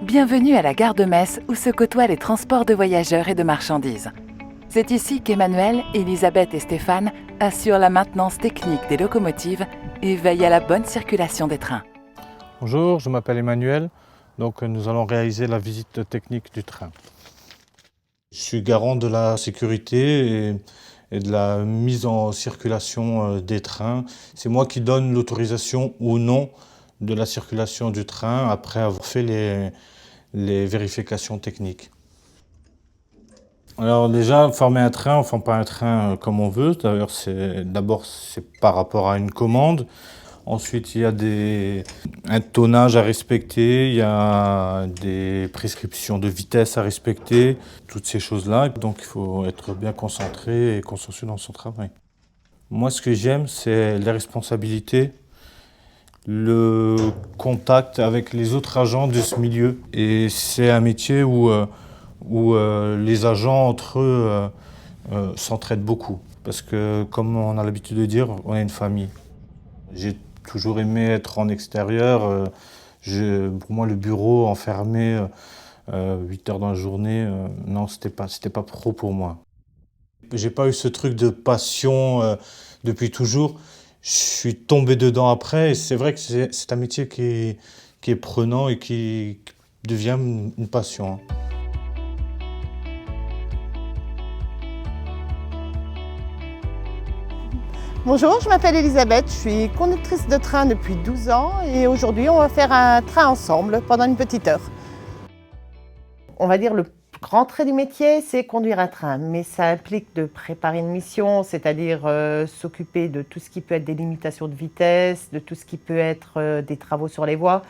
Bienvenue à la gare de Metz où se côtoient les transports de voyageurs et de marchandises. C'est ici qu'Emmanuel, Elisabeth et Stéphane assurent la maintenance technique des locomotives et veillent à la bonne circulation des trains. Bonjour, je m'appelle Emmanuel. Donc nous allons réaliser la visite technique du train. Je suis garant de la sécurité et de la mise en circulation des trains. C'est moi qui donne l'autorisation ou non de la circulation du train après avoir fait les vérifications techniques. Alors déjà, former un train, on ne forme pas un train comme on veut. D'ailleurs, d'abord c'est par rapport à une commande. Ensuite, il y a un tonnage à respecter, il y a des prescriptions de vitesse à respecter, toutes ces choses-là. Donc, il faut être bien concentré et consciencieux dans son travail. Moi, ce que j'aime, c'est les responsabilités, le contact avec les autres agents de ce milieu. Et c'est un métier où les agents entre eux s'entraident beaucoup. Parce que, comme on a l'habitude de dire, on est une famille. J'ai toujours aimé être en extérieur. Pour moi, le bureau enfermé 8 heures dans la journée, non, c'était pas pro pour moi. J'ai pas eu ce truc de passion depuis toujours. Je suis tombé dedans après et c'est vrai que c'est un métier qui est prenant et qui devient une passion. Bonjour, je m'appelle Elisabeth, je suis conductrice de train depuis 12 ans et aujourd'hui on va faire un train ensemble pendant une petite heure. On va dire le grand trait du métier, c'est conduire un train, mais ça implique de préparer une mission, c'est-à-dire s'occuper de tout ce qui peut être des limitations de vitesse, de tout ce qui peut être des travaux sur les voies.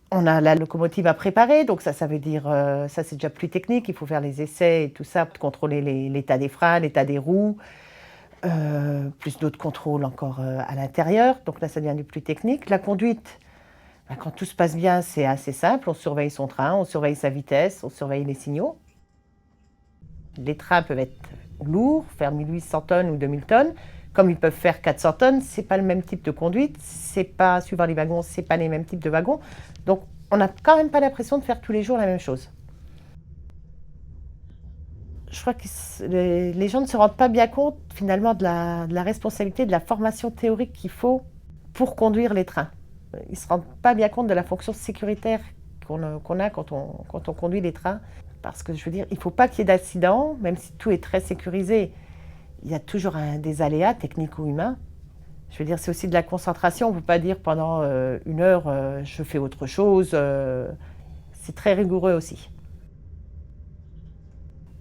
On a la locomotive à préparer, donc ça veut dire, ça c'est déjà plus technique, il faut faire les essais et tout ça, contrôler l'état des freins, l'état des roues. Plus d'autres contrôles encore à l'intérieur, donc là ça devient du plus technique. La conduite, quand tout se passe bien, c'est assez simple, on surveille son train, on surveille sa vitesse, on surveille les signaux. Les trains peuvent être lourds, faire 1800 tonnes ou 2000 tonnes, comme ils peuvent faire 400 tonnes, c'est pas le même type de conduite, c'est pas, suivant les wagons, c'est pas les mêmes types de wagons, donc on n'a quand même pas l'impression de faire tous les jours la même chose. Je crois que les gens ne se rendent pas bien compte finalement de la responsabilité, de la formation théorique qu'il faut pour conduire les trains. Ils ne se rendent pas bien compte de la fonction sécuritaire qu'on a quand on conduit les trains. Parce que je veux dire, il ne faut pas qu'il y ait d'accident, même si tout est très sécurisé. Il y a toujours des aléas techniques ou humains. Je veux dire, c'est aussi de la concentration. On ne peut pas dire pendant une heure, je fais autre chose. C'est très rigoureux aussi.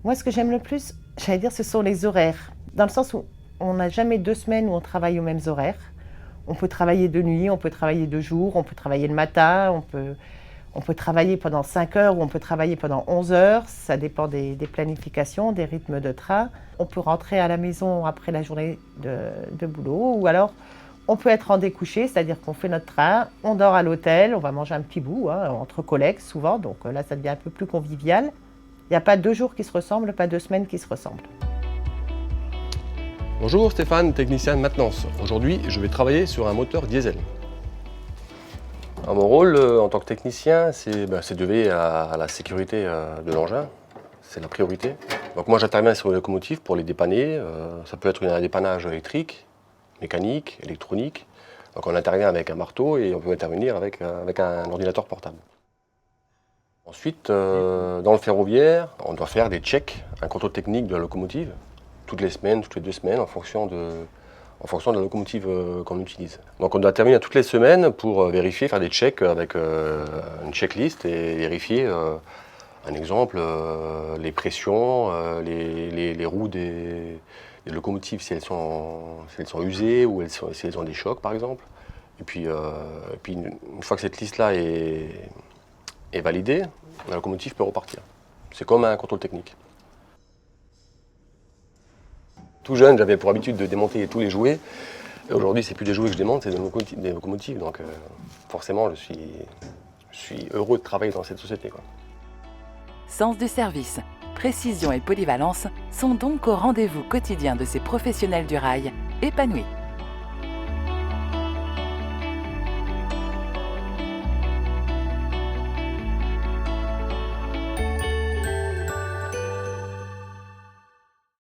Moi, ce que j'aime le plus, j'allais dire, ce sont les horaires. Dans le sens où on n'a jamais 2 semaines où on travaille aux mêmes horaires. On peut travailler de nuit, on peut travailler de jour, on peut travailler le matin, on peut travailler pendant 5 heures ou on peut travailler pendant 11 heures. Ça dépend des planifications, des rythmes de train. On peut rentrer à la maison après la journée de boulot ou alors on peut être en découché, c'est-à-dire qu'on fait notre train, on dort à l'hôtel, on va manger un petit bout, entre collègues souvent, donc là ça devient un peu plus convivial. Il n'y a pas 2 jours qui se ressemblent, pas 2 semaines qui se ressemblent. Bonjour, Stéphane, technicien de maintenance. Aujourd'hui, je vais travailler sur un moteur diesel. Alors, mon rôle en tant que technicien, c'est de veiller à la sécurité de l'engin. C'est la priorité. Donc moi, j'interviens sur les locomotives pour les dépanner. Ça peut être un dépannage électrique, mécanique, électronique. Donc on intervient avec un marteau et on peut intervenir avec un ordinateur portable. Ensuite, dans le ferroviaire, on doit faire des checks, un contrôle technique de la locomotive, toutes les semaines, toutes les 2 semaines, en fonction de la locomotive qu'on utilise. Donc on doit intervenir toutes les semaines pour vérifier, faire des checks avec une checklist et vérifier, un exemple, les pressions, les roues des locomotives, si elles sont usées ou si elles ont des chocs par exemple. Et puis une fois que cette liste-là est validée, la locomotive peut repartir. C'est comme un contrôle technique. Tout jeune, j'avais pour habitude de démonter tous les jouets. Aujourd'hui, c'est plus des jouets que je démonte, c'est des locomotives. Donc forcément, je suis heureux de travailler dans cette société, quoi. Sens du service, précision et polyvalence sont donc au rendez-vous quotidien de ces professionnels du rail épanouis.